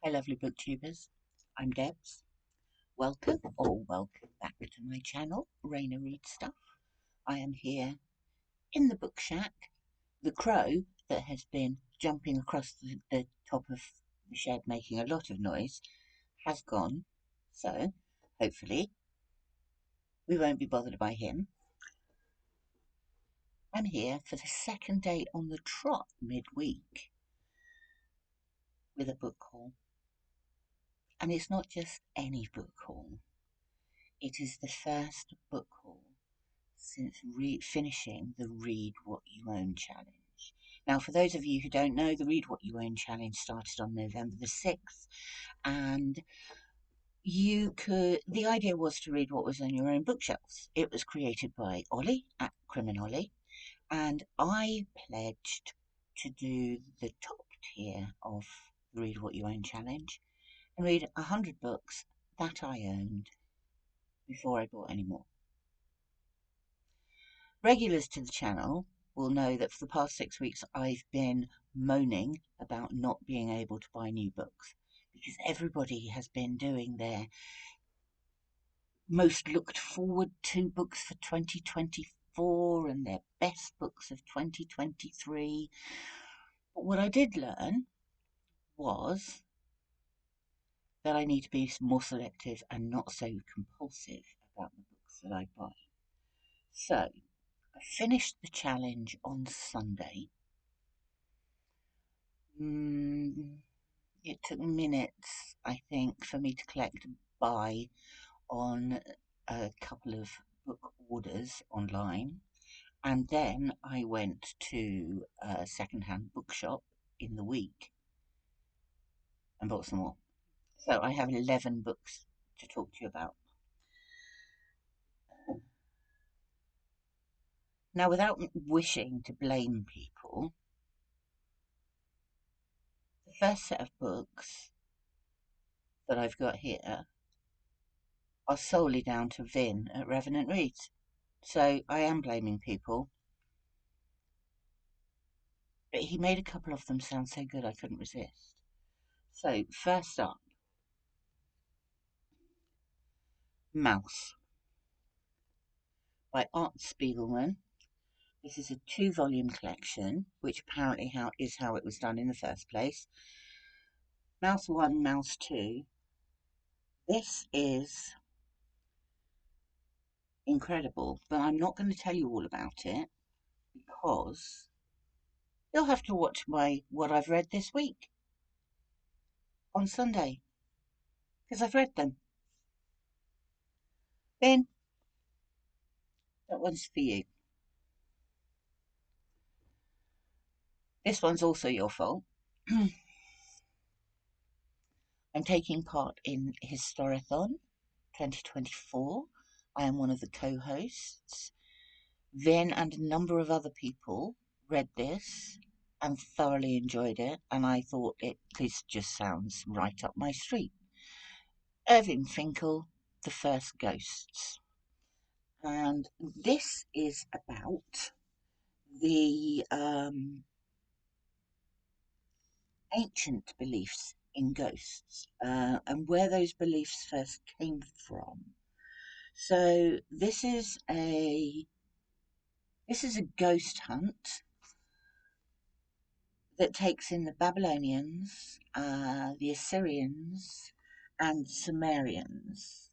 Hi, lovely booktubers. I'm Debs. Welcome back to my channel, Raina Read Stuff. I am here in the book shack. The crow that has been jumping across the top of the shed making a lot of noise has gone, so hopefully we won't be bothered by him. I'm here for the second day on the trot midweek with a book haul. And it's not just any book haul. It is the first book haul since finishing the Read What You Own challenge. Now, for those of you who don't know, the Read What You Own challenge started on November the 6th, and the idea was to read what was on your own bookshelves. It was created by Olly at Olly, and I pledged to do the top tier of the Read What You Own challenge and read 100 books that I owned before I bought any more. Regulars to the channel will know that for the past 6 weeks I've been moaning about not being able to buy new books because everybody has been doing their most looked forward to books for 2024 and their best books of 2023. But what I did learn was that I need to be more selective and not so compulsive about the books that I buy. So I finished the challenge on Sunday. It took minutes, I think, for me to collect a buy on a couple of book orders online. And then I went to a second-hand bookshop in the week and bought some more. So I have 11 books to talk to you about. Now, without wishing to blame people, the first set of books that I've got here are solely down to Vin at Revenant Reads. So I am blaming people, but he made a couple of them sound so good I couldn't resist. So, first up, Mouse by Spiegelman. This is a 2-volume collection, which apparently is how it was done in the first place. Mouse 1, Mouse 2. This is incredible, but I'm not going to tell you all about it because you'll have to watch what I've read this week on Sunday, because I've read them. Ben, that one's for you. This one's also your fault. I'm taking part in Historathon 2024. I am one of the co-hosts. Vin and a number of other people read this and thoroughly enjoyed it, and I thought this just sounds right up my street. Irving Finkel, The First Ghosts. And this is about the ancient beliefs in ghosts and where those beliefs first came from. So this is a ghost hunt that takes in the Babylonians, the Assyrians, and Sumerians,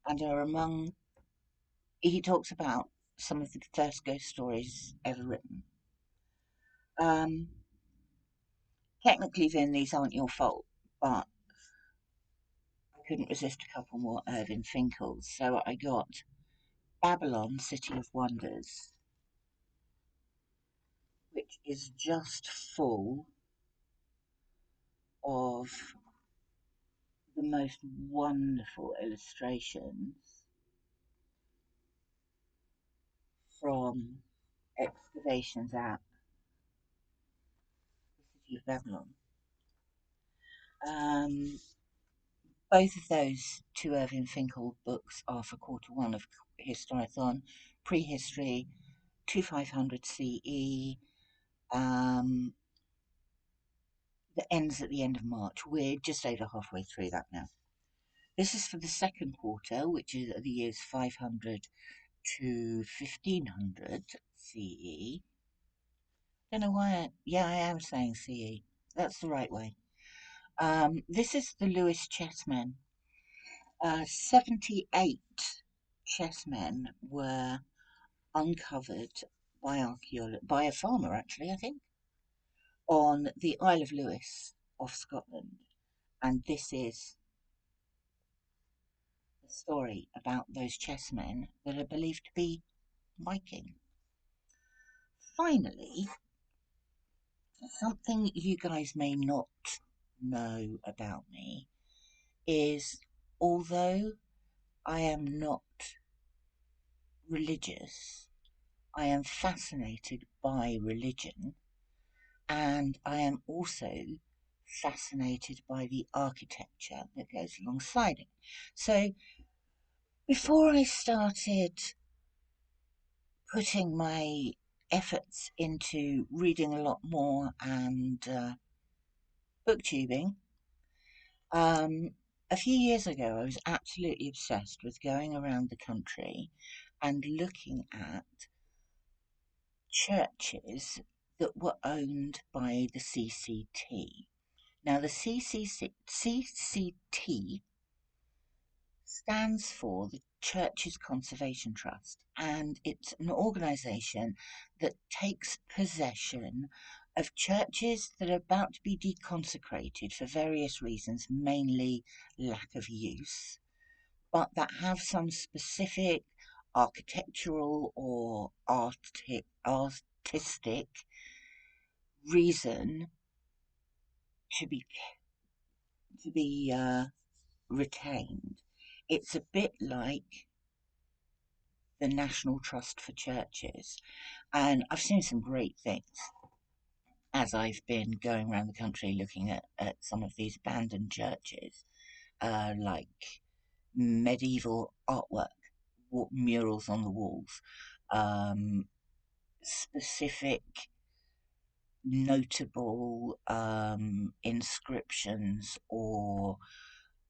and are among. He talks about some of the first ghost stories ever written. Technically, Vin, these aren't your fault, but I couldn't resist a couple more Irving Finkels, so I got Babylon, City of Wonders, which is just full of the most wonderful illustrations from excavations at the city of Babylon. Um, both of those two Irving Finkel books are for Q1 of Historathon, Prehistory, 2500 CE. that ends at the end of March. We're just over halfway through that now. This is for the second quarter, which is the years 500 to 1500 CE. Don't know why. Yeah, I am saying CE. That's the right way. This is the Lewis Chessmen. 78 chessmen were uncovered by a farmer, actually, I think, on the Isle of Lewis off Scotland. And this is the story about those chessmen that are believed to be Viking. Finally, something you guys may not know about me is, although I am not religious, I am fascinated by religion, and I am also fascinated by the architecture that goes alongside it. So before I started putting my efforts into reading a lot more and booktubing, a few years ago I was absolutely obsessed with going around the country and looking at churches that were owned by the CCT. Now, the CCT stands for the Churches Conservation Trust, and it's an organisation that takes possession of churches that are about to be deconsecrated for various reasons, mainly lack of use, but that have some specific architectural or artistic reason to be retained. It's a bit like the National Trust for Churches, and I've seen some great things as I've been going around the country looking at some of these abandoned churches, like medieval artwork, murals on the walls, specific notable inscriptions or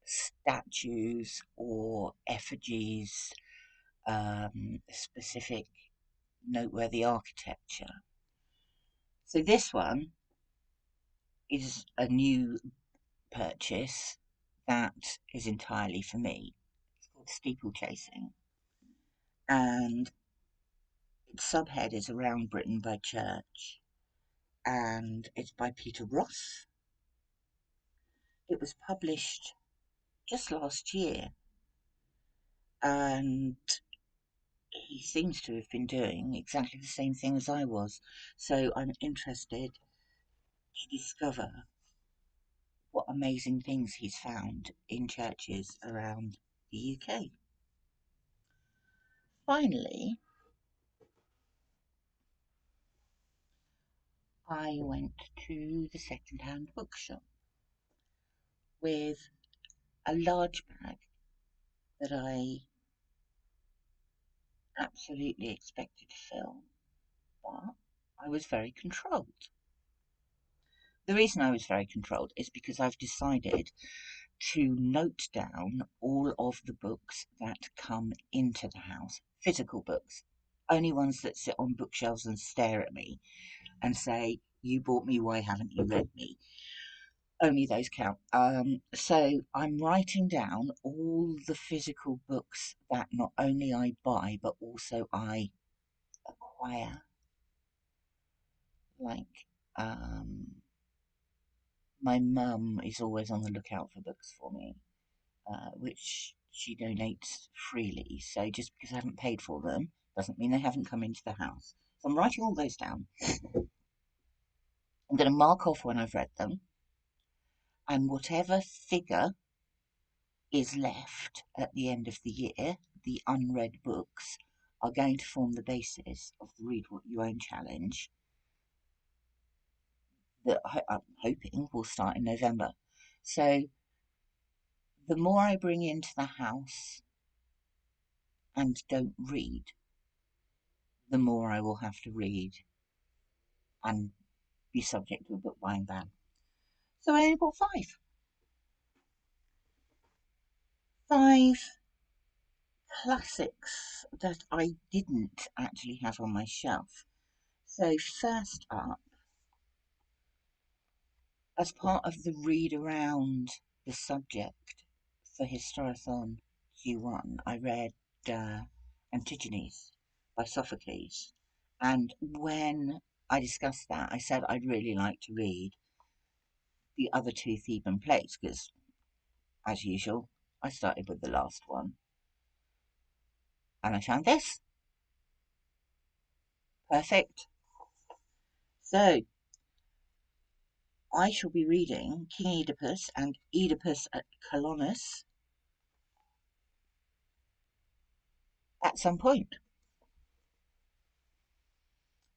statues or effigies, specific noteworthy architecture. So this one is a new purchase that is entirely for me. It's called Steeplechasing, and its subhead is Around Britain by Church, and it's by Peter Ross. It was published just last year, and he seems to have been doing exactly the same thing as I was. So I'm interested to discover what amazing things he's found in churches around the UK. Finally, I went to the second-hand bookshop with a large bag that I absolutely expected to fill, but I was very controlled. The reason I was very controlled is because I've decided to note down all of the books that come into the house, physical books, only ones that sit on bookshelves and stare at me and say, "You bought me, why haven't you read me?" Only those count. So I'm writing down all the physical books that not only I buy, but also I acquire. Like, my mum is always on the lookout for books for me, which she donates freely. So just because I haven't paid for them doesn't mean they haven't come into the house. So I'm writing all those down. I'm going to mark off when I've read them, and whatever figure is left at the end of the year, the unread books, are going to form the basis of the Read What You Own challenge that I'm hoping will start in November. So the more I bring into the house and don't read, the more I will have to read and be subject to a book buying ban. So I only bought five. Five classics that I didn't actually have on my shelf. So first up, as part of the read around the subject for Historathon Q1, I read Antigenes by Sophocles. And when I discussed that, I said I'd really like to read the other two Theban plays because, as usual, I started with the last one. And I found this. Perfect. So I shall be reading King Oedipus and Oedipus at Colonus at some point.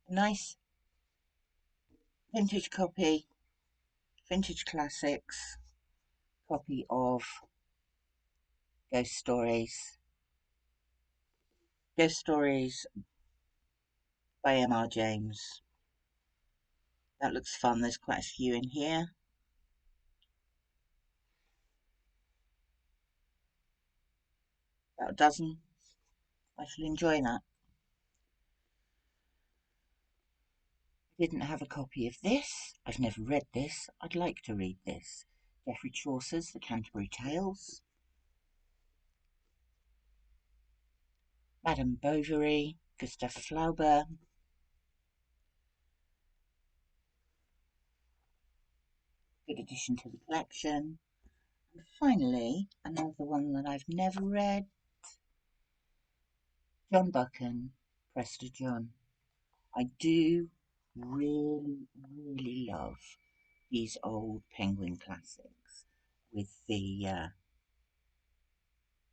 Nice vintage copy, vintage classics, copy of Ghost Stories. Ghost Stories by M.R. James. That looks fun. There's quite a few in here. About a dozen. I shall enjoy that. I didn't have a copy of this. I've never read this. I'd like to read this. Geoffrey Chaucer's The Canterbury Tales. Madame Bovary, Gustave Flaubert. Good addition to the collection. And finally, another one that I've never read. John Buchan, Prester John. I do really love these old Penguin classics with the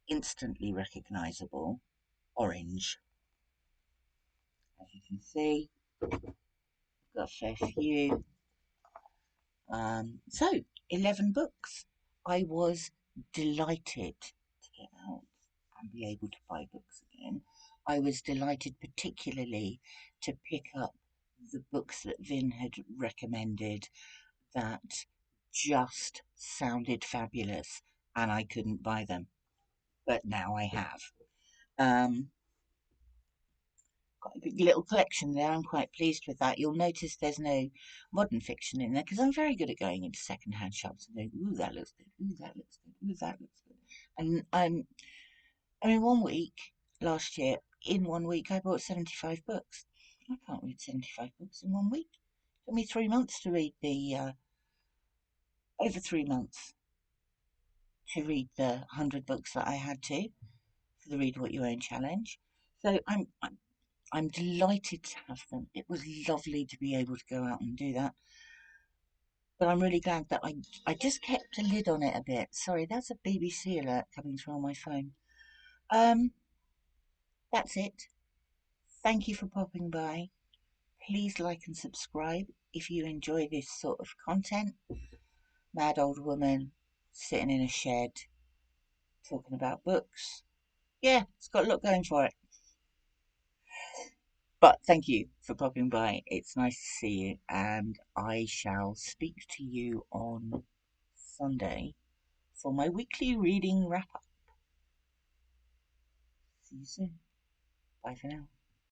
instantly recognisable orange. As you can see, I've got a fair few. So, 11 books. I was delighted to get out and be able to buy books again. I was delighted particularly to pick up the books that Vin had recommended that just sounded fabulous and I couldn't buy them, but now I have. Um, got a big little collection there. I'm quite pleased with that. You'll notice there's no modern fiction in there because I'm very good at going into second-hand shops and going, ooh, that looks good, ooh, that looks good, ooh, that looks good. And I mean, one week last year, in 1 week, I bought 75 books. I can't read 75 books in 1 week. It took me 3 months to read over 3 months to read the 100 books that I had to for the Read What You Own challenge. So I'm delighted to have them. It was lovely to be able to go out and do that. But I'm really glad that I just kept a lid on it a bit. Sorry, that's a BBC alert coming through on my phone. Um, that's it. Thank you for popping by. Please like and subscribe if you enjoy this sort of content. Mad old woman sitting in a shed talking about books. Yeah, it's got a lot going for it. But thank you for popping by. It's nice to see you, and I shall speak to you on Sunday for my weekly reading wrap up. See you soon. Bye for now.